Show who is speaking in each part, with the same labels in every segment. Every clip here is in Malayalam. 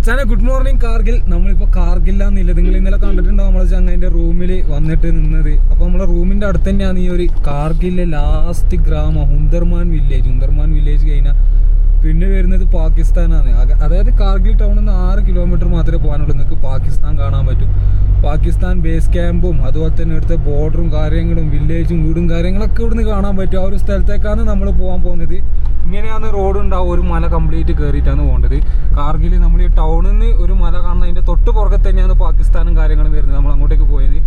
Speaker 1: മച്ചാനെ ഗുഡ് മോർണിംഗ് കാർഗിൽ. നമ്മളിപ്പോൾ കാർഗില്ലാന്നില്ല, നിങ്ങൾ ഇന്നലെ കണ്ടിട്ടുണ്ടോ നമ്മളെ ചങ്ങായിൻ്റെ റൂമിൽ വന്നിട്ട് നിന്നത്. അപ്പോൾ നമ്മളെ റൂമിൻ്റെ അടുത്ത് തന്നെയാണ് ഈ ഒരു കാർഗിലിലെ ലാസ്റ്റ് ഗ്രാമം ഹുന്ദർമാൻ വില്ലേജ് കഴിഞ്ഞാൽ പിന്നെ വരുന്നത് പാകിസ്ഥാനാണ്. അതായത് കാർഗിൽ ടൗണിൽ നിന്ന് 6 കിലോമീറ്റർ മാത്രമേ പോകാനുള്ളൂ. നിങ്ങൾക്ക് പാകിസ്ഥാൻ കാണാൻ പറ്റും. പാകിസ്ഥാൻ ബേസ് ക്യാമ്പും അതുപോലെ തന്നെ ഇവിടുത്തെ ബോർഡറും കാര്യങ്ങളും വില്ലേജും വീടും കാര്യങ്ങളൊക്കെ ഇവിടുന്ന് കാണാൻ പറ്റും. ആ ഒരു സ്ഥലത്തേക്കാണ് നമ്മൾ പോകാൻ പോകുന്നത്. ഇങ്ങനെയാണ് റോഡ് ഉണ്ടാവും. ഒരു മല കംപ്ലീറ്റ് കയറിയിട്ടാണ് പോകേണ്ടത്. കാർഗിൽ നമ്മൾ ഈ ടൗണിൽ നിന്ന് ഒരു മല കാണുന്നത്, അതിൻ്റെ തൊട്ട് പുറകെ തന്നെയാണ് പാകിസ്ഥാനും കാര്യങ്ങളും വരുന്നത്. നമ്മൾ അങ്ങോട്ടേക്ക് പോയത്.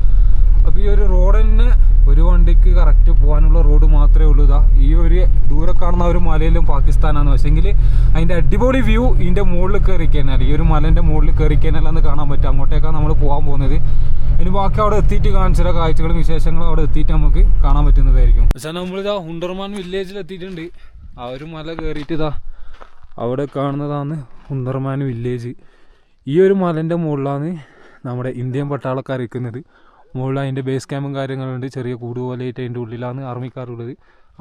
Speaker 1: അപ്പോൾ ഈ ഒരു റോഡ് തന്നെ ഒരു വണ്ടിക്ക് കറക്റ്റ് പോകാനുള്ള റോഡ് മാത്രമേ ഉള്ളൂ. ഇതാ ഈ ഒരു ദൂരെ കാണുന്ന ഒരു മലയിലും പാകിസ്ഥാനാണ്. പക്ഷേങ്കിൽ അതിൻ്റെ അടിപൊളി വ്യൂ ഇതിൻ്റെ മുകളിൽ കയറി കഴിഞ്ഞാൽ, ഈ ഒരു മലേൻ്റെ മുകളിൽ കയറി കഴിഞ്ഞാൽ കാണാൻ പറ്റും. അങ്ങോട്ടേക്കാണ് നമ്മൾ പോകാൻ പോകുന്നത്. ഇനി ബാക്കി അവിടെ എത്തിയിട്ട് കാണിച്ച കാഴ്ചകളും വിശേഷങ്ങളും അവിടെ എത്തിയിട്ട് നമുക്ക് കാണാൻ പറ്റുന്നതായിരിക്കും. പക്ഷേ നമ്മളിതാ ഹുണ്ടർമാൻ വില്ലേജിൽ എത്തിയിട്ടുണ്ട്. ആ ഒരു മല കയറിയിട്ട് ഇതാ അവിടെ കാണുന്നതാണ് ഹുണ്ടർമാൻ വില്ലേജ്. ഈ ഒരു മലേൻ്റെ മുകളിലാണ് നമ്മുടെ ഇന്ത്യൻ പട്ടാളക്കാർ ഇരിക്കുന്നത്. മുകളിൽ അതിൻ്റെ ബേസ് ക്യാമ്പും കാര്യങ്ങളുണ്ട്. ചെറിയ കൂട് പോലെയായിട്ട് അതിൻ്റെ ഉള്ളിലാണ് ആർമിക്കാരുള്ളത്.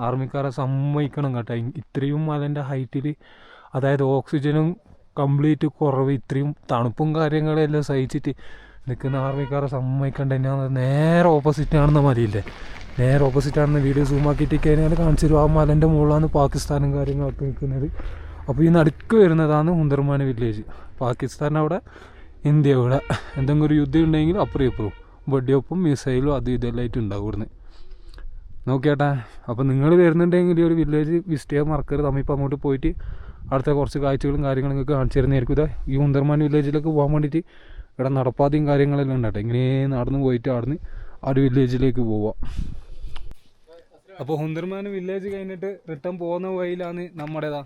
Speaker 1: ആർമിക്കാരെ സമ്മതിക്കണം കേട്ടോ. ഇത്രയും മലേൻ്റെ ഹൈറ്റിൽ, അതായത് ഓക്സിജനും കംപ്ലീറ്റ് കുറവ്, ഇത്രയും തണുപ്പും കാര്യങ്ങളെല്ലാം സഹിച്ചിട്ട് നിൽക്കുന്ന ആർമിക്കാരെ സമ്മതിക്കേണ്ട തന്നെയാണ്. നേരെ ഓപ്പോസിറ്റ് ആണെന്ന മലയില്ലേ, നേരെ ഓപ്പോസിറ്റ് ആണെന്ന് വീഡിയോ സൂം ആക്കിയിട്ട് കഴിഞ്ഞാൽ കാണിച്ചു തരും. ആ മലേൻ്റെ മുകളിലാണ് പാകിസ്ഥാനും കാര്യങ്ങളൊക്കെ നിൽക്കുന്നത്. അപ്പോൾ ഈ നടുക്ക് വരുന്നതാണ് ഹുന്ദർമാൻ വില്ലേജ്. പാകിസ്ഥാൻ അവിടെ, ഇന്ത്യ ഇവിടെ. എന്തെങ്കിലും ഒരു യുദ്ധം ഉണ്ടെങ്കിൽ അപ്പുറം ഇപ്പുറവും വെടിയൊപ്പം മിസൈലും അത് ഇതെല്ലാം ആയിട്ട് ഉണ്ടാവും ഇവിടുന്ന്. നോക്കിയേട്ടാ, അപ്പോൾ നിങ്ങൾ വരുന്നുണ്ടെങ്കിൽ ഈ ഒരു വില്ലേജ് വിസിറ്റ് ചെയ്യാൻ മറക്കരുത്. നമ്മളിപ്പോൾ അങ്ങോട്ട് പോയിട്ട് അടുത്ത കുറച്ച് കാഴ്ചകളും കാര്യങ്ങളും നിങ്ങൾക്ക് കാണിച്ചു തരുന്നതായിരിക്കും. ഇതാ ഈ ഹുന്ദർമാൻ വില്ലേജിലേക്ക് പോകാൻ വേണ്ടിയിട്ട് ഇവിടെ നടപ്പാതെയും കാര്യങ്ങളെല്ലാം ഉണ്ടാട്ടെ. ഇങ്ങനെ നടന്ന് പോയിട്ട് അവിടുന്ന് ആ ഒരു വില്ലേജിലേക്ക് പോവാം. അപ്പോൾ ഹുന്ദർമാൻ വില്ലേജ് കഴിഞ്ഞിട്ട് റിട്ടേൺ പോകുന്ന വഴിയിലാണ് നമ്മുടേതാ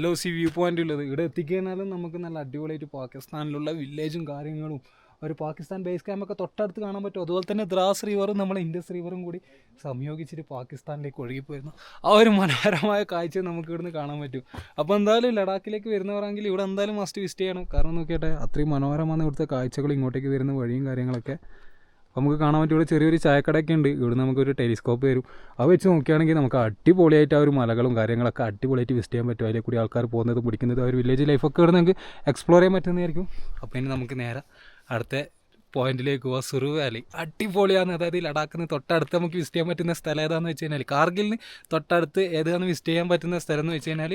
Speaker 1: LOC വ്യൂ പോയിൻ്റ് ഉള്ളത്. ഇവിടെ എത്തിക്കഴിഞ്ഞാലും നമുക്ക് നല്ല അടിപൊളിയായിട്ട് പാകിസ്ഥാനിലുള്ള വില്ലേജും കാര്യങ്ങളും ഒരു പാകിസ്ഥാൻ ബേസ് ക്യാമ്പൊക്കെ തൊട്ടടുത്ത് കാണാൻ പറ്റും. അതുപോലെ തന്നെ ദ്രാസ് റിവറും നമ്മളെ ഇൻഡസ് റിവറും കൂടി സംയോഗിച്ചിട്ട് പാകിസ്ഥാനിലേക്ക് ഒഴുകിപ്പോയിരുന്നു. ആ ഒരു മനോഹരമായ കാഴ്ച നമുക്ക് ഇവിടുന്ന് കാണാൻ പറ്റും. അപ്പോൾ എന്തായാലും ലഡാക്കിലേക്ക് വരുന്നവരാണെങ്കിൽ ഇവിടെ എന്തായാലും മസ്റ്റ് വിസിറ്റ് ചെയ്യണം. കാരണം നോക്കിയാട്ടെ, അത്രയും മനോഹരമാണ് ഇവിടുത്തെ കാഴ്ചകൾ. ഇങ്ങോട്ടേക്ക് വരുന്ന വഴിയും കാര്യങ്ങളൊക്കെ നമുക്ക് കാണാൻ പറ്റും. ഇവിടെ ചെറിയൊരു ചായക്കടയൊക്കെ ഉണ്ട്. ഇവിടെ നമുക്കൊരു ടെലിസ്കോപ്പ് വരും. അത് വെച്ച് നോക്കുകയാണെങ്കിൽ നമുക്ക് അടിപൊളിയായിട്ട് ആ ഒരു മലകളും കാര്യങ്ങളൊക്കെ അടിപൊളിയായിട്ട് വിസിറ്റ് ചെയ്യാൻ പറ്റും. അതിലെ കൂടി ആൾക്കാർ പോകുന്നത് പിടിക്കുന്നത് ആ ഒരു വില്ലേജ് ലൈഫൊക്കെ ഇവിടെ നമുക്ക് എക്സ്പ്ലോർ ചെയ്യാൻ പറ്റുന്നതായിരിക്കും. അപ്പോൾ ഇനി നമുക്ക് നേരെ അടുത്ത പോയിന്റിലേക്ക് പോവാം. സുറു വാലി അടിപൊളിയാണ്. അതായത് ലഡാക്കിന് തൊട്ടടുത്ത് നമുക്ക് വിസിറ്റ് ചെയ്യാൻ പറ്റുന്ന സ്ഥലം ഏതാണെന്ന് വെച്ച് കഴിഞ്ഞാൽ, കാർഗിലിന് തൊട്ടടുത്ത് ഏതാണ് വിസിറ്റ് ചെയ്യാൻ പറ്റുന്ന സ്ഥലം എന്ന് വെച്ച് കഴിഞ്ഞാൽ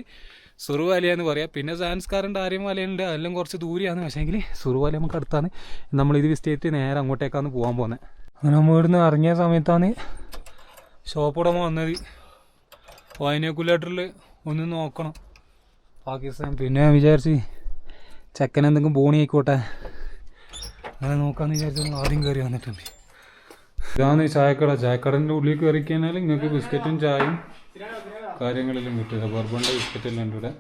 Speaker 1: സുറു വാലിയാന്ന് പറയാം. പിന്നെ സാൻസ്കാറുണ്ട്, ആര്യം വാലിയുണ്ട്, അതെല്ലാം കുറച്ച് ദൂരെയാണ്. പക്ഷേങ്കിൽ സുറു വാലി നമുക്ക് അടുത്താണ്. നമ്മളിത് വിസിറ്റ് ചെയ്തിട്ട് നേരെ അങ്ങോട്ടേക്കാണ് പോകാൻ പോകുന്നത്. അങ്ങനെ നമ്മൾ ഇവിടുന്ന് ഇറങ്ങിയ സമയത്താണ് ഷോപ്പ് ഉടമ വന്നത്. ബൈനോക്കുലേറ്ററിൽ ഒന്ന് നോക്കണം പാകിസ്ഥാൻ. പിന്നെ വിചാരിച്ച് ചെക്കൻ എന്തെങ്കിലും ബോണി ആയിക്കോട്ടെ അങ്ങനെ നോക്കാമെന്ന് വിചാരിച്ചാൽ ആദ്യം കയറി വന്നിട്ടുണ്ട്. ഇതാണ് ചായക്കട. ചായക്കടൻ്റെ ഉള്ളിൽ കയറി കഴിഞ്ഞാൽ നിങ്ങൾക്ക് ബിസ്ക്കറ്റും ചായയും കാര്യങ്ങളെല്ലാം കിട്ടില്ല. ബർബണിൻ്റെ ബിസ്ക്കറ്റെല്ലാം ഉണ്ട് ഇവിടെ.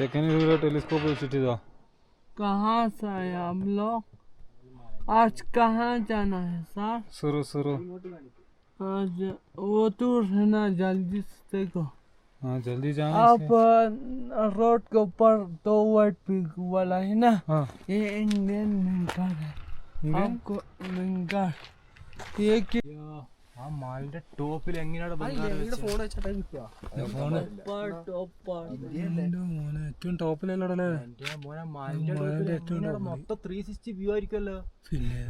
Speaker 1: ചെക്കന് ഇവിടെ ടെലിസ്കോപ്പ് വെച്ചിട്ട് ഇതാ. സുറു
Speaker 2: वो तो है ना, जल्दी से देखो।
Speaker 1: हाँ जल्दी जाना।
Speaker 2: आप रोड के ऊपर 2 वाइट पिग वाला है ना,
Speaker 1: हाँ
Speaker 2: ये इंडियन मिंकार है। आपको मिंकार ये
Speaker 3: ആ മാലിന്റെ ടോപ്പിൽ എങ്ങനെയാണ്
Speaker 2: फोन
Speaker 1: ഏറ്റവും ടോപ്പിലല്ലേ
Speaker 3: മോനെ മാലിന്റെ ടോപ്പിൽ മൊത്തം 360 വ്യൂ ആയിരിക്കുമല്ലോ.
Speaker 1: പിന്നെ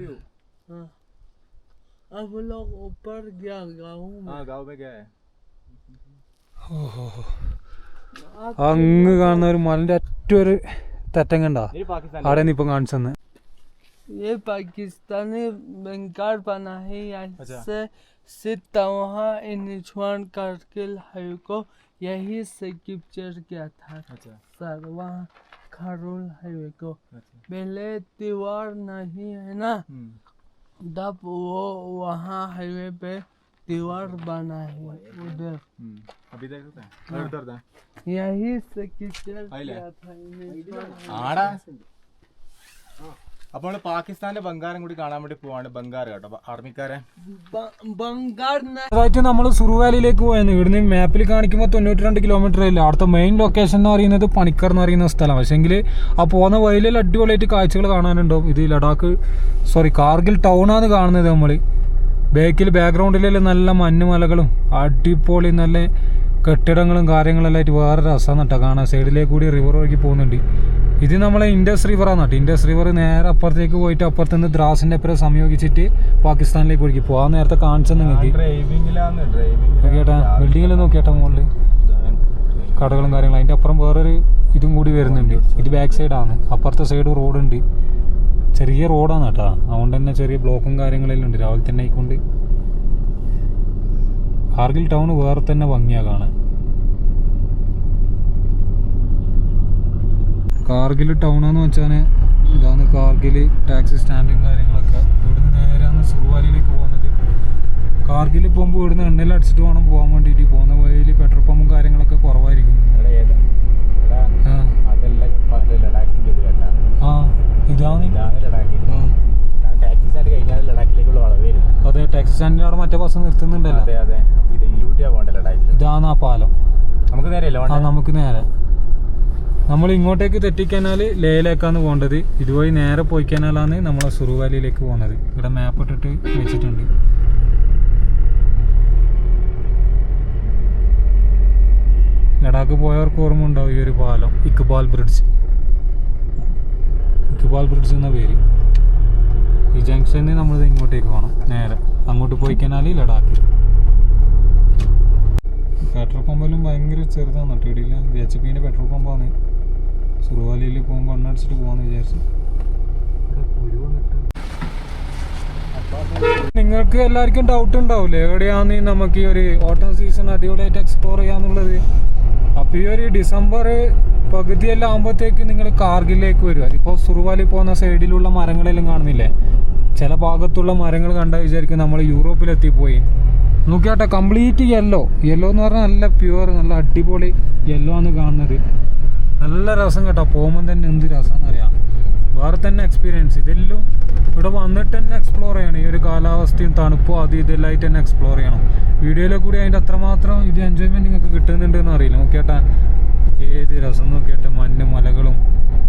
Speaker 3: വ്യൂ
Speaker 2: अब लोग ऊपर गया गाँव
Speaker 3: में गया है.
Speaker 1: അങ്ങ് കാണുന്ന ഒരു മലന്റെ അറ്റൊരു തെറ്റം കണ്ട അവിടെ നിന്ന് ഇപ്പം കാണിച്ചു തന്നെ.
Speaker 2: ये पाकिस्तानी बैंकार बना है. ऐसे सीता वहाँ इंचवान कारगिल हाईवे को यही से कैप्चर किया था. सर वहाँ खारुल हाईवे को पहले दीवार नहीं है ना, तब वो वहाँ हाईवे पे दीवार बना है उधर.
Speaker 3: अभी देखते हैं उधर था.
Speaker 2: यही से कैप्चर किया था.
Speaker 3: ആടാ അപ്പോൾ പാകിസ്ഥാന്റെ ബംഗാരം കൂടി കാണാൻ വേണ്ടി പോവാണ്. ബംഗാർ കേട്ടോ, ആർമിക്കാരെ
Speaker 2: बंगार
Speaker 1: അതായിട്ട് നമ്മൾ സുറു വാലിയിലേക്ക് പോയെന്ന്. ഇവിടുന്ന് മാപ്പിൽ കാണിക്കുമ്പോൾ 92 കിലോമീറ്റർ ഇല്ല. അവിടുത്തെ മെയിൻ ലൊക്കേഷൻ എന്ന് പറയുന്നത് പണിക്കർ എന്ന് പറയുന്ന സ്ഥലം. പക്ഷേങ്കിൽ ആ പോകുന്ന വഴിയിൽ അടിപൊളിയായിട്ട് കാഴ്ചകൾ കാണാനുണ്ടാവും. ഇത് ലഡാക്ക് കാർഗിൽ ടൗണാണ് കാണുന്നത് നമ്മൾ. ബേക്കിൽ ബാക്ക്ഗ്രൗണ്ടിലെല്ലാം നല്ല മഞ്ഞുമലകളും അടിപൊളി നല്ല കെട്ടിടങ്ങളും കാര്യങ്ങളെല്ലാം ആയിട്ട് വേറെ രസമാണ് കേട്ടോ കാണാൻ. സൈഡിലേക്ക് കൂടി റിവർ ഒഴുകി പോകുന്നുണ്ട്. ഇത് നമ്മളെ ഇൻഡസ് റിവറാണ് കേട്ടോ. ഇൻഡസ് റിവർ നേരെ അപ്പുറത്തേക്ക് പോയിട്ട് അപ്പുറത്ത് നിന്ന് ദ്രാസിൻ്റെ അപ്പുറം സംയോഗിച്ചിട്ട് പാകിസ്ഥാനിലേക്ക് ഒഴുകി പോകും. ആ നേരത്തെ കാണിച്ചത് നിങ്ങൾക്ക് കേട്ടാ. ബിൽഡിങ്ങിൽ നോക്കിയേട്ടാ മുകളിൽ കടകളും കാര്യങ്ങളും. അതിൻ്റെ അപ്പുറം വേറൊരു ഇതും കൂടി വരുന്നുണ്ട്. ഇത് ബാക്ക് സൈഡാണ്. അപ്പുറത്തെ സൈഡ് റോഡുണ്ട്. ചെറിയ റോഡാണ് കേട്ടോ. അതുകൊണ്ട് തന്നെ ചെറിയ ബ്ലോക്കും കാര്യങ്ങളെല്ലാം ഉണ്ട് രാവിലെ തന്നെ ആയിക്കൊണ്ട്. കാർഗിൽ ടൗൺ വേറെ തന്നെ ഭംഗിയാണ് കാണാൻ. കാർഗിൽ ടൗണെന്ന് വെച്ചാൽ ഇതാണ് കാർഗിൽ ടാക്സി സ്റ്റാൻഡും കാര്യങ്ങളൊക്കെ. ഇവിടുന്ന് നേരെയാണ് സുറുവാലിയിലേക്ക് പോകുന്നത്. കാർഗിൽ പോകുമ്പോൾ ഇവിടുന്ന് എണ്ണയിൽ അടിച്ചിട്ട് വേണം പോകാൻ വേണ്ടിയിട്ട്. പോകുന്ന വഴിയിൽ പെട്രോൾ പമ്പും കാര്യങ്ങളൊക്കെ കുറവായിരിക്കും. ഇതാണ് അതെ, ടാക്സി സ്റ്റാൻഡിന് അവിടെ മറ്റേ ബസ് നിർത്തുന്നുണ്ടല്ലോ. ഇതാണ് ആ പാലം. നമുക്ക് നേരെ നമ്മൾ ഇങ്ങോട്ടേക്ക് തെറ്റിക്കഴിഞ്ഞാൽ ലേയിലേക്കാണ് പോകേണ്ടത്. ഇതുവഴി നേരെ പോയി കഴിഞ്ഞാലാണ് നമ്മളെ സുറുവാലിയിലേക്ക് പോകുന്നത്. ഇവിടെ മാപ്പ് ഇട്ടിട്ട് വെച്ചിട്ടുണ്ട്. ലഡാക്ക് പോയവർക്ക് ഓർമ്മ ഉണ്ടാവും ഈ ഒരു പാലം, ഇക്ബാൽ ബ്രിഡ്ജ്. ഇക്ബാൽ ബ്രിഡ്ജ് എന്ന പേര്. ഈ ജംഗ്ഷനിൽ നമ്മളിത് ഇങ്ങോട്ടേക്ക് പോകണം. നേരെ അങ്ങോട്ട് പോയി കഴിഞ്ഞാൽ ലഡാക്ക്. പെട്രോൾ പമ്പെല്ലാം ഭയങ്കര ചെറുതാണ് കേട്ടോ. ഇടിയില്ല HP പെട്രോൾ പമ്പാണ്. സുറുവാലിയിൽ പോകുമ്പോൾ എണ്ണടിച്ചിട്ട് പോകാമെന്ന് വിചാരിച്ചു. നിങ്ങൾക്ക് എല്ലാവർക്കും ഡൗട്ട് ഉണ്ടാവില്ലേ എവിടെയാണ് നമുക്ക് ഈ ഒരു ഓട്ടം സീസൺ അടിപൊളിയായിട്ട് എക്സ്പ്ലോർ ചെയ്യാന്നുള്ളത്. അപ്പോൾ ഈ ഒരു ഡിസംബർ പകുതിയെല്ലാം ആകുമ്പോഴത്തേക്ക് നിങ്ങൾ കാർഗിലേക്ക് വരിക. ഇപ്പോൾ സുറുവാലി പോകുന്ന സൈഡിലുള്ള മരങ്ങളെല്ലാം കാണുന്നില്ലേ? ചില ഭാഗത്തുള്ള മരങ്ങൾ കണ്ടാൽ വിചാരിക്കും നമ്മൾ യൂറോപ്പിലെത്തിപ്പോയി. നോക്കിയാട്ടെ, കംപ്ലീറ്റ് യെല്ലോ എന്ന് പറഞ്ഞാൽ നല്ല പ്യുവർ നല്ല അടിപൊളി യെല്ലോ ആണ് കാണുന്നത്. നല്ല രസം കേട്ടോ. പോകുമ്പോൾ തന്നെ എന്ത് രസമെന്നറിയാം. വേറെ തന്നെ എക്സ്പീരിയൻസ്. ഇതെല്ലാം ഇവിടെ വന്നിട്ട് തന്നെ എക്സ്പ്ലോർ ചെയ്യണം. ഈ ഒരു കാലാവസ്ഥയും തണുപ്പോ അത് ഇതെല്ലാമായിട്ട് തന്നെ എക്സ്പ്ലോർ ചെയ്യണം. വീഡിയോയിലെ കൂടി അതിൻ്റെ അത്രമാത്രം ഇത് എൻജോയ്മെൻറ്റ് നിങ്ങൾക്ക് കിട്ടുന്നുണ്ടെന്ന് അറിയില്ല. നോക്കിയാട്ടെ ഏത് രസം. നോക്കിയാട്ടെ മഞ്ഞ് മലകളും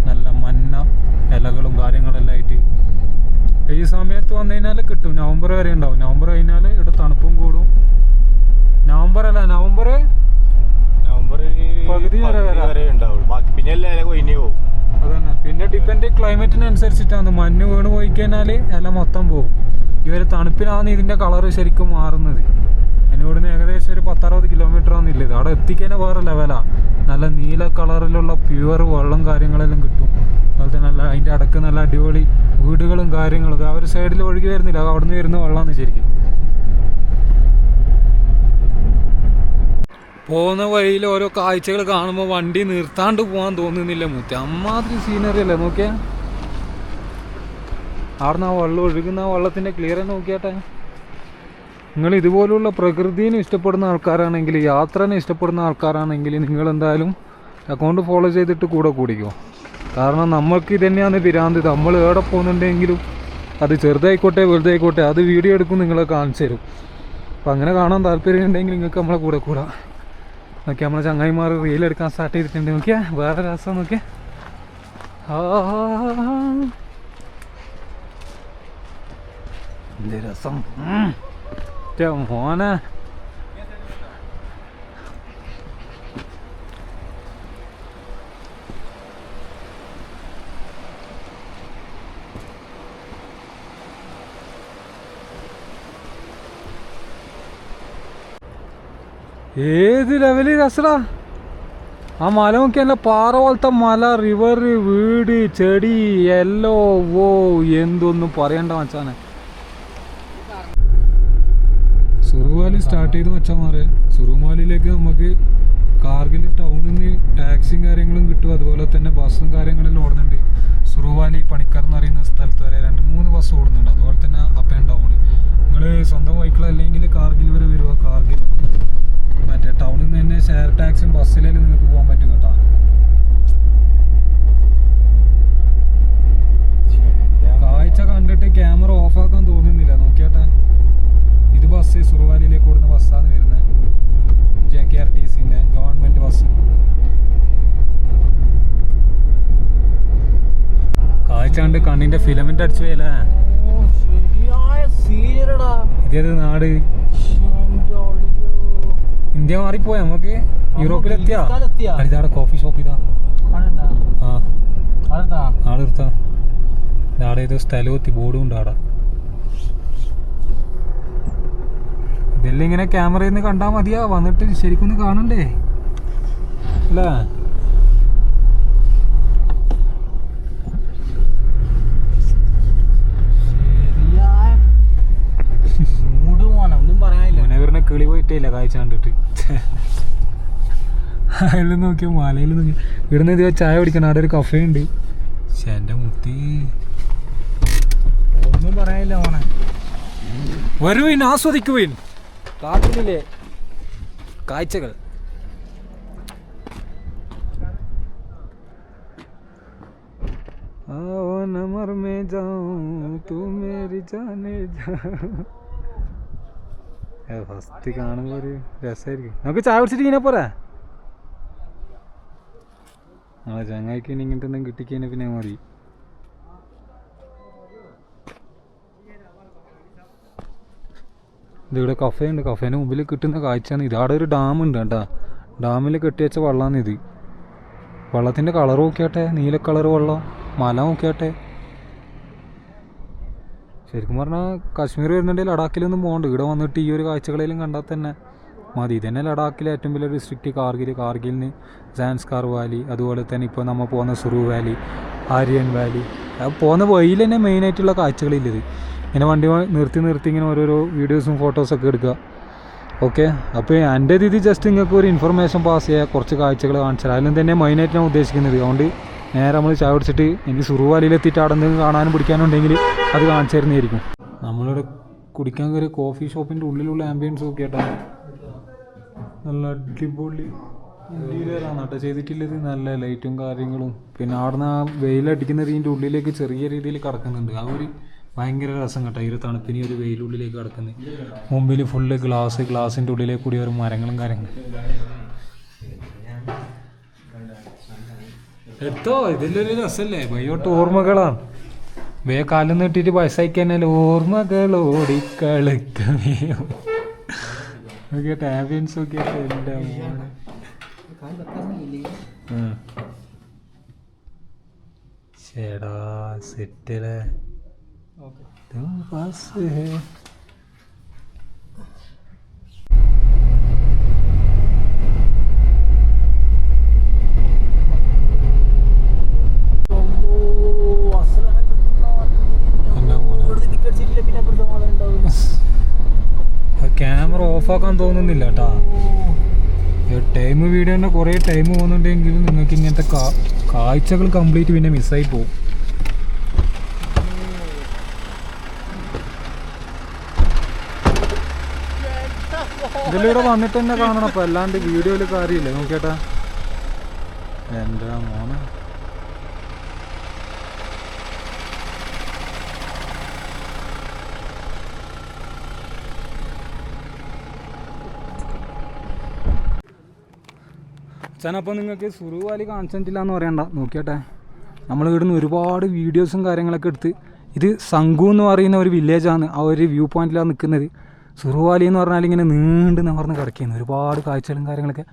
Speaker 1: നല്ല മഞ്ഞ ഇലകളും കാര്യങ്ങളെല്ലാം ആയിട്ട്. ഈ സമയത്ത് വന്നു കഴിഞ്ഞാൽ കിട്ടും. നവംബർ വരെ ഉണ്ടാവും. നവംബർ കഴിഞ്ഞാൽ ഇവിടെ തണുപ്പും കൂടും. നവംബർ പകുതി വരെ ഉണ്ടാവും. അതന്നെ. പിന്നെ ഡിപ്പെൻഡ് ക്ലൈമറ്റിനനുസരിച്ചിട്ടാണ്. മഞ്ഞ് വീണ് പോയി കഴിഞ്ഞാൽ ഇല മൊത്തം പോകും. ഈ ഒരു തണുപ്പിനാണ് ഇതിൻ്റെ കളറ് ശരിക്കും മാറുന്നത്. ഇവിടുന്ന് ഏകദേശം ഒരു 10-60 കിലോമീറ്ററാണ് ഉള്ളത്. അവിടെ എത്തിക്കഴിഞ്ഞാൽ വേറെ ലെവലാണ്. നല്ല നീല കളറിലുള്ള പ്യുവർ വെള്ളം കാര്യങ്ങളെല്ലാം കിട്ടും. അതുപോലെ തന്നെ നല്ല അതിൻ്റെ അടക്ക് നല്ല അടിപൊളി വീടുകളും കാര്യങ്ങളും. ആ ഒരു സൈഡിൽ ഒഴുകി വരുന്നില്ല, അവിടെ നിന്ന് വരുന്ന വെള്ളമാണ് ശരിക്കും. പോകുന്ന വഴിയിൽ ഓരോ കാഴ്ചകൾ കാണുമ്പോൾ വണ്ടി നിർത്താണ്ട് പോകാൻ തോന്നുന്നില്ല. അമ്മാതിരി സീനറി അല്ലേ. നോക്കിയാ അവിടുന്ന് ആ വെള്ളം ഒഴുകുന്ന ആ വെള്ളത്തിൻ്റെ ക്ലിയർ നോക്കിയാട്ടെ. നിങ്ങൾ ഇതുപോലുള്ള പ്രകൃതിനെ ഇഷ്ടപ്പെടുന്ന ആൾക്കാരാണെങ്കിൽ, യാത്രനെ ഇഷ്ടപ്പെടുന്ന ആൾക്കാരാണെങ്കിൽ നിങ്ങൾ എന്തായാലും അക്കൗണ്ട് ഫോളോ ചെയ്തിട്ട് കൂടെ കൂടിക്കോ. കാരണം നമ്മൾക്ക് ഇതന്നെയാണ് പിരാന്ത്. നമ്മൾ എവിടെ പോകുന്നുണ്ടെങ്കിലും അത് ചെറുതായിക്കോട്ടെ വലുതായിക്കോട്ടെ അത് വീഡിയോ എടുക്കും, നിങ്ങളെ കാണിച്ചു തരും. അപ്പം അങ്ങനെ കാണാൻ താല്പര്യം ഉണ്ടെങ്കിൽ നിങ്ങൾക്ക് നമ്മളെ കൂടെ കൂടാം. നോക്കിയാൽ നമ്മളെ ചങ്ങായിമാർ റീലെടുക്കാൻ സ്റ്റാർട്ട് ചെയ്തിട്ടുണ്ട്. നോക്കിയാൽ വേറെ രസം. നോക്കിയാൽ എന്ത് രസം മോനെ. ഏത് ലെവല് രസടാ. ആ മല നോക്കിയല്ല, പാറ പോലത്തെ മല, റിവർ, വീട്, ചെടി, എല്ലോ. ഓ എന്തൊന്നും പറയണ്ട മച്ചാനെ. സുറുവാലി സ്റ്റാർട്ട് ചെയ്ത് മച്ചാമാരെ. സുറുവാലിയിലേക്ക് നമുക്ക് കാർഗിൽ ടൗണിൽ നിന്ന് ടാക്സിയും കാര്യങ്ങളും കിട്ടും. അതുപോലെ തന്നെ ബസ്സും കാര്യങ്ങളെല്ലാം ഓടുന്നുണ്ട്. സുറുവാലി പണിക്കർ എന്ന് പറയുന്ന സ്ഥലത്ത് വരെ 2-3 ബസ് ഓടുന്നുണ്ട്. അതുപോലെ തന്നെ അപ്പ് ആൻഡ് ഡൗൺ. നിങ്ങൾ സ്വന്തം വെഹിക്കിൾ അല്ലെങ്കിൽ കാർഗിൽ വരെ വരുക. കാർഗിൽ മറ്റേ ടൗണിൽ നിന്ന് തന്നെ ഷെയർ ടാക്സിയും ബസ്സിലും നിങ്ങൾക്ക് പോകാൻ പറ്റും കേട്ടോ. കാഴ്ച കണ്ടിട്ട് ക്യാമറ ഓഫാക്കാൻ തോന്നുന്നില്ല. നോക്കിയാട്ടെ, ഇത് ബസ് സുറുവാലിയിലേക്ക് ഓടുന്ന ബസ്സാണ് വരുന്നത്. JKRTCൻ്റെ ഗവൺമെൻറ് ബസ്. കാഴ്ച കണ്ട് കണ്ണിൻ്റെ ഫിലമെൻ്റ് അടിച്ചു പോയല്ലേ. ഏതേത് നാട്? ഇന്ത്യ മാറിപ്പോയ നമുക്ക് യൂറോപ്പിലെത്തിയാ. അടുത്താടെ കോഫി ഷോപ്പ് ഇതാ. ആ ആടെ നിർത്താം. ആടെ ഏതോ സ്ഥലം എത്തി, ബോർഡും ഉണ്ട് ആടെ. ഇതെല്ലാം ഇങ്ങനെ ക്യാമറയിൽ നിന്ന് കണ്ടാൽ മതിയാ, വന്നിട്ട് ശരിക്കൊന്ന് കാണണ്ടേ അല്ലേ? മുനവറിനെ കിളി പോയിട്ടേയില്ല കാഴ്ച കണ്ടിട്ട്. അതിൽ നോക്കിയോ മലയിൽ നോക്കി. ഇവിടുന്ന് ഇത് ചായ കുടിക്കണം, അവിടെ ഒരു കഫേ ഉണ്ട്. പക്ഷെ എൻ്റെ മുത്തി ഒന്നും പറയാനില്ല മോനെ. വരുവീൻ ആസ്വദിക്കുവീൻ കാട്ടിലെ കാഴ്ചകൾ. ഫസ്റ്റ് കാണുമ്പോ ഒരു രസമായിരിക്കും. നമുക്ക് ചായ കുടിച്ചിട്ട് ഇങ്ങനെ പോരാ. നാളെ ചങ്ങായിക്ക് ഇങ്ങനത്തെ എന്തെങ്കിലും കിട്ടിക്കഴിഞ്ഞാൽ പിന്നെ മതി. ഇതിവിടെ കഫേ ഉണ്ട്. കഫേൻ്റെ മുമ്പിൽ കിട്ടുന്ന കാഴ്ചയാണ് ഇത്. അവിടെ ഒരു ഡാമുണ്ട് കേട്ടോ. ഡാമിൽ കെട്ടിവെച്ച വെള്ളമാണ് ഇത്. വെള്ളത്തിൻ്റെ കളർ നോക്കിയാട്ടെ, നീല കളർ വെള്ളം. മല നോക്കിയാട്ടെ. ശരിക്കും പറഞ്ഞാൽ കാശ്മീർ വരുന്നുണ്ടെങ്കിൽ ലഡാക്കിലൊന്നും പോകണ്ട. ഇവിടെ വന്നിട്ട് ഈ ഒരു കാഴ്ചകളെല്ലാം കണ്ടാൽ തന്നെ മതി. ഇതന്നെ ലഡാക്കിലെ ഏറ്റവും വലിയ ഡിസ്ട്രിക്റ്റ് കാർഗിൽ നിന്ന് സാൻസ്കാർ വാലി, അതുപോലെ തന്നെ ഇപ്പോൾ നമ്മൾ പോകുന്ന സുറു വാലി, ആര്യൻ വാലി. പോകുന്ന വഴിയിൽ തന്നെ മെയിനായിട്ടുള്ള കാഴ്ചകളില്ലത്. ഇങ്ങനെ വണ്ടി നിർത്തി ഇങ്ങനെ ഓരോരോ വീഡിയോസും ഫോട്ടോസൊക്കെ എടുക്കുക. ഓക്കെ, അപ്പോൾ എൻ്റെ ഇത് ജസ്റ്റ് നിങ്ങൾക്ക് ഒരു ഇൻഫർമേഷൻ പാസ് ചെയ്യുക, കുറച്ച് കാഴ്ചകൾ കാണിച്ചാൽ. അതിലും തന്നെ മെയിനായിട്ട് ഞാൻ ഉദ്ദേശിക്കുന്നത്. അതുകൊണ്ട് നേരെ നമ്മൾ ചായ കുടിച്ചിട്ട് എനിക്ക് സുറു വാലിയിലെത്തിയിട്ട് അവിടെ എന്തെങ്കിലും കാണാനും പിടിക്കാനും ഉണ്ടെങ്കിൽ അത് കാണിച്ചു തരുന്നതായിരിക്കും. നമ്മളിവിടെ കുടിക്കാൻ കയറിയ കോഫി ഷോപ്പിൻ്റെ ഉള്ളിലുള്ള ആംബിയൻസ് ഒക്കെ കേട്ടോ നല്ല അടിപൊളി ഇന്റീരിയറാണ് കേട്ടോ ചെയ്തിട്ടുള്ളത്. നല്ല ലൈറ്റും കാര്യങ്ങളും. പിന്നെ അവിടുന്ന് ആ വെയിലടിക്കുന്നത് ഇതിൻ്റെ ഉള്ളിലേക്ക് ചെറിയ രീതിയിൽ കിടക്കുന്നുണ്ട്. ആ ഒരു ഭയങ്കര രസം കേട്ടോ. ഈ ഒരു തണുപ്പിന് ഒരു വെയിലുള്ളിലേക്ക് കിടക്കുന്നത്. മുമ്പിൽ ഫുള്ള് ഗ്ലാസിൻ്റെ ഉള്ളിലേക്ക് കൂടി ഒരു മരങ്ങളും കാര്യങ്ങളും. എത്തോ ഇതിലൊരു രസമല്ലേ? വയ്യോട്ട് ഓർമ്മകളാണ്. വേ കാലം നീട്ടിയിട്ട് വയസ്സായിക്കഴിഞ്ഞാൽ ഓർമ്മകളോടി കളിക്കണേ. നോക്കിയാട്ടെ ആംബിയൻസ് നോക്കിയാട്ടെ. എൻ്റെ മോനെ ചേടാ സെറ്റല്ലേ. ക്യാമറ ഓഫാക്കാൻ തോന്നുന്നില്ല കേട്ടാ. ടൈം വീഡിയോ തന്നെ കുറേ ടൈം പോകുന്നുണ്ടെങ്കിലും നിങ്ങൾക്ക് ഇങ്ങനത്തെ കാഴ്ചകൾ കംപ്ലീറ്റ് പിന്നെ മിസ്സായി പോകും. ഇതിലൂടെ വന്നിട്ട് തന്നെ കാണണം. അപ്പം അല്ലാണ്ട് വീഡിയോയിൽ കാര്യമില്ല. നോക്കിയേട്ടാ എൻ്റെ മോനെ. അപ്പോൾ നിങ്ങൾക്ക് സുറു വാലി കാണിച്ചിട്ടില്ല എന്ന് പറയണ്ട. നോക്കിയാട്ടെ നമ്മൾ ഇവിടുന്ന് ഒരുപാട് വീഡിയോസും കാര്യങ്ങളൊക്കെ എടുത്ത്. ഇത് സംഗു എന്ന് പറയുന്ന ഒരു വില്ലേജാണ്. ആ ഒരു വ്യൂ പോയിന്റിലാണ് നിൽക്കുന്നത്. സുറു വാലി എന്ന് പറഞ്ഞാൽ ഇങ്ങനെ നീണ്ട് നിവർന്ന് കിടക്കുന്നു. ഒരുപാട് കാഴ്ചകളും കാര്യങ്ങളൊക്കെ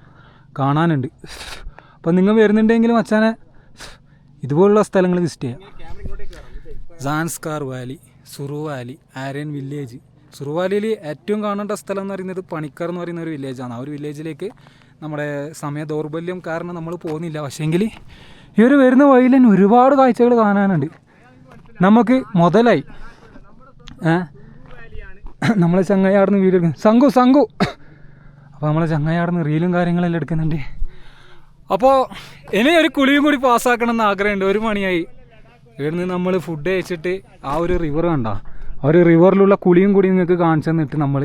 Speaker 1: കാണാനുണ്ട്. അപ്പം നിങ്ങൾ വരുന്നുണ്ടെങ്കിലും അച്ഛനെ ഇതുപോലുള്ള സ്ഥലങ്ങൾ വിസിറ്റ് ചെയ്യാം. സാൻസ്കാർ വാലി, സുറു വാലി, ആര്യൻ വില്ലേജ്. സുറു വാലിയിൽ ഏറ്റവും കാണേണ്ട സ്ഥലം എന്ന് പറയുന്നത് പണിക്കർ എന്ന് പറയുന്ന ഒരു വില്ലേജാണ്. ആ ഒരു വില്ലേജിലേക്ക് നമ്മുടെ സമയ ദൗർബല്യം കാരണം നമ്മൾ പോകുന്നില്ല. പക്ഷേങ്കിൽ ഈ ഒരു വരുന്ന വഴിയിൽ തന്നെ ഒരുപാട് കാഴ്ചകൾ കാണാനുണ്ട്. നമുക്ക് മുതലായി. നമ്മളെ ചങ്ങായിയാടുന്ന് വീഡിയോ എടുക്കുന്നു. സംഘു അപ്പോൾ നമ്മളെ ചങ്ങായിയാടുന്ന് റീലും കാര്യങ്ങളെല്ലാം എടുക്കുന്നുണ്ട്. അപ്പോൾ ഇനി ഒരു കുളിയും കൂടി പാസ്സാക്കണം എന്ന് ആഗ്രഹമുണ്ട്. 1 മണിയായി. ഇവിടുന്ന് നമ്മൾ ഫുഡ് കഴിച്ചിട്ട് ആ ഒരു റിവർ കണ്ട, ആ ഒരു റിവറിലുള്ള കുളിയും കൂടി നിങ്ങൾക്ക് കാണിച്ചു തന്നിട്ട് നമ്മൾ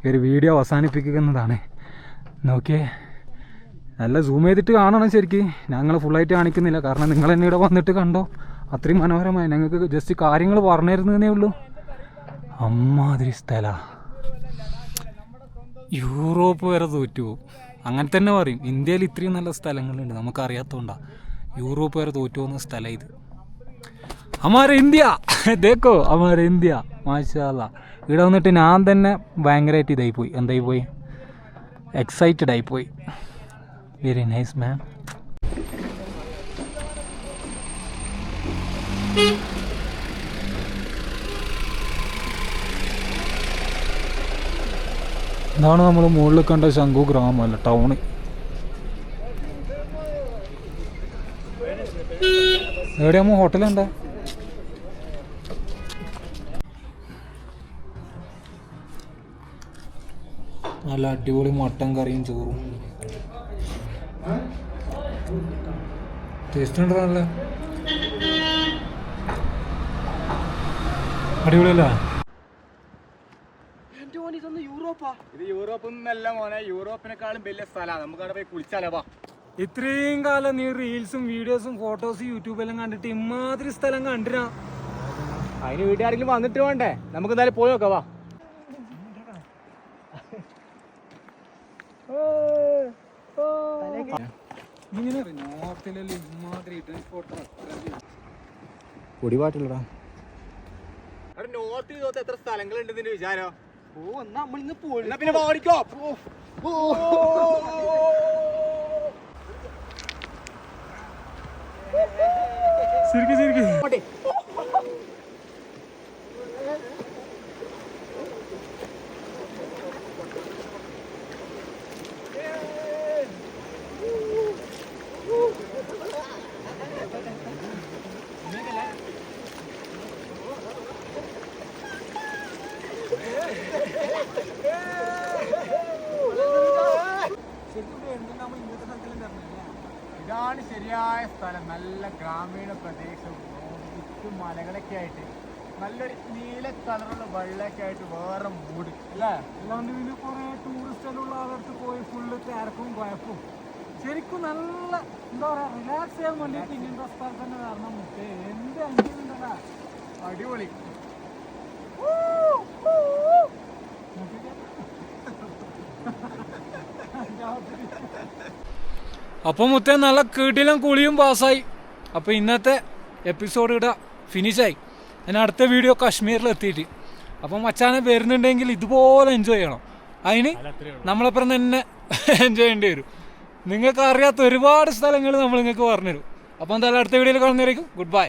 Speaker 1: ഒരു വീഡിയോ അവസാനിപ്പിക്കുന്നതാണ്. നോക്കിയേ, നല്ല സൂം ചെയ്തിട്ട് കാണണം ശരിക്കും. ഞങ്ങൾ ഫുള്ളായിട്ട് കാണിക്കുന്നില്ല, കാരണം നിങ്ങൾ എന്നെ ഇവിടെ വന്നിട്ട് കണ്ടോ. അത്രയും മനോഹരമായി. ഞങ്ങൾക്ക് ജസ്റ്റ് കാര്യങ്ങൾ പറഞ്ഞു തരുന്നതേ ഉള്ളൂ. അമ്മാതിരി സ്ഥല. യൂറോപ്പ് വരെ തോറ്റു പോകും. അങ്ങനെ തന്നെ പറയും. ഇന്ത്യയിൽ ഇത്രയും നല്ല സ്ഥലങ്ങളുണ്ട്, നമുക്കറിയാത്തതുകൊണ്ടാണ് യൂറോപ്പ് വരെ തോറ്റു പോകുന്ന സ്ഥലം ഇത്. हमारे ഇന്ത്യ ദേക്കോ हमारे ഇന്ത്യ മാഷാഅല്ലാ. ഇവിടെ വന്നിട്ട് ഞാൻ തന്നെ ഭയങ്കരമായിട്ട് ഇതായിപ്പോയി, എന്തായിപ്പോയി, എക്സൈറ്റഡ് ആയിപ്പോയി. വെരി നൈസ് മാം. ഇതാണ് നമ്മൾ മുകളിൽ കണ്ട ശംഖു ഗ്രാമമല്ല, ടൗണ്. എവിടെയാകുമ്പോൾ ഹോട്ടലുണ്ടോ? നല്ല അടിപൊളി മട്ടൻ കറിയും ചോറും. ടേസ്റ്റ് ഉണ്ടോ? നല്ല അടിപൊളിയല്ലേ?
Speaker 3: ഇത് യൂറോപ്പൊന്നല്ല മോനെ, യൂറോപ്പിനെക്കാളും വലിയ സ്ഥലമാണ്. നമുക്ക് അവിടെ പോയി കുളിച്ചാലോ.
Speaker 1: ഇത്രയും കാലം നീ റീൽസും വീഡിയോസും ഫോട്ടോസും യൂട്യൂബെല്ലാം കണ്ടിട്ട് ഇമാതിരി സ്ഥലം കണ്ടിരാ.
Speaker 3: അതിന് വീട്ടുകാരെങ്കിലും വന്നിട്ട് വേണ്ടേ? നമുക്ക് എന്തായാലും പോയി നോക്കാം. വാ. പൊടിപാട്ടില്ലടാ. നോർത്തിൽ എത്ര സ്ഥലങ്ങളുണ്ട് ഇതിന്റെ വിചാരോ? നമ്മളിന്ന് പോയി പിന്നെ പാടിക്കോ.
Speaker 1: ശരിക്കും ശരിക്കും
Speaker 3: ഇതാണ് ശരിയായ സ്ഥലം. നല്ല ഗ്രാമീണ പ്രദേശവും ചുറ്റും മലകളൊക്കെ ആയിട്ട് നല്ലൊരു നീല കളറുള്ള വെള്ളമൊക്കെ ആയിട്ട് വേറെ മൂഡ് അല്ലേ?
Speaker 1: അല്ലാണ്ട് ഇതിന് കുറെ ടൂറിസ്റ്റ് എല്ലാം ഉള്ള ആളടുത്ത് പോയി ഫുള്ള് തിരക്കും കുഴപ്പവും. ശരിക്കും നല്ല എന്താ പറയാ, റിലാക്സ് ചെയ്യാൻ വേണ്ടിയിട്ട് ഇങ്ങനത്തെ സ്ഥലത്ത് തന്നെ കാരണം മുട്ടേ എന്ത് അനുഭവമുണ്ടല്ലോ.
Speaker 3: അടിപൊളി.
Speaker 1: അപ്പം മുത്തേ നല്ല കീട്ടിലും കുളിയും പാസ്സായി. അപ്പോൾ ഇന്നത്തെ എപ്പിസോഡ് ഇവിടെ ഫിനിഷായി. ഞാൻ അടുത്ത വീഡിയോ കാശ്മീരിൽ എത്തിയിട്ട്. അപ്പം മച്ചാനെ വരുന്നുണ്ടെങ്കിൽ ഇതുപോലെ എൻജോയ് ചെയ്യണം. അതിന് നമ്മളെപ്പുറം തന്നെ എൻജോയ് ചെയ്യേണ്ടി വരും. നിങ്ങൾക്ക് അറിയാത്ത ഒരുപാട് സ്ഥലങ്ങൾ നമ്മൾ നിങ്ങൾക്ക് പറഞ്ഞുതരും. അപ്പോൾ എന്തായാലും അടുത്ത വീഡിയോയിൽ കാണുന്നതായിരിക്കും. Good bye.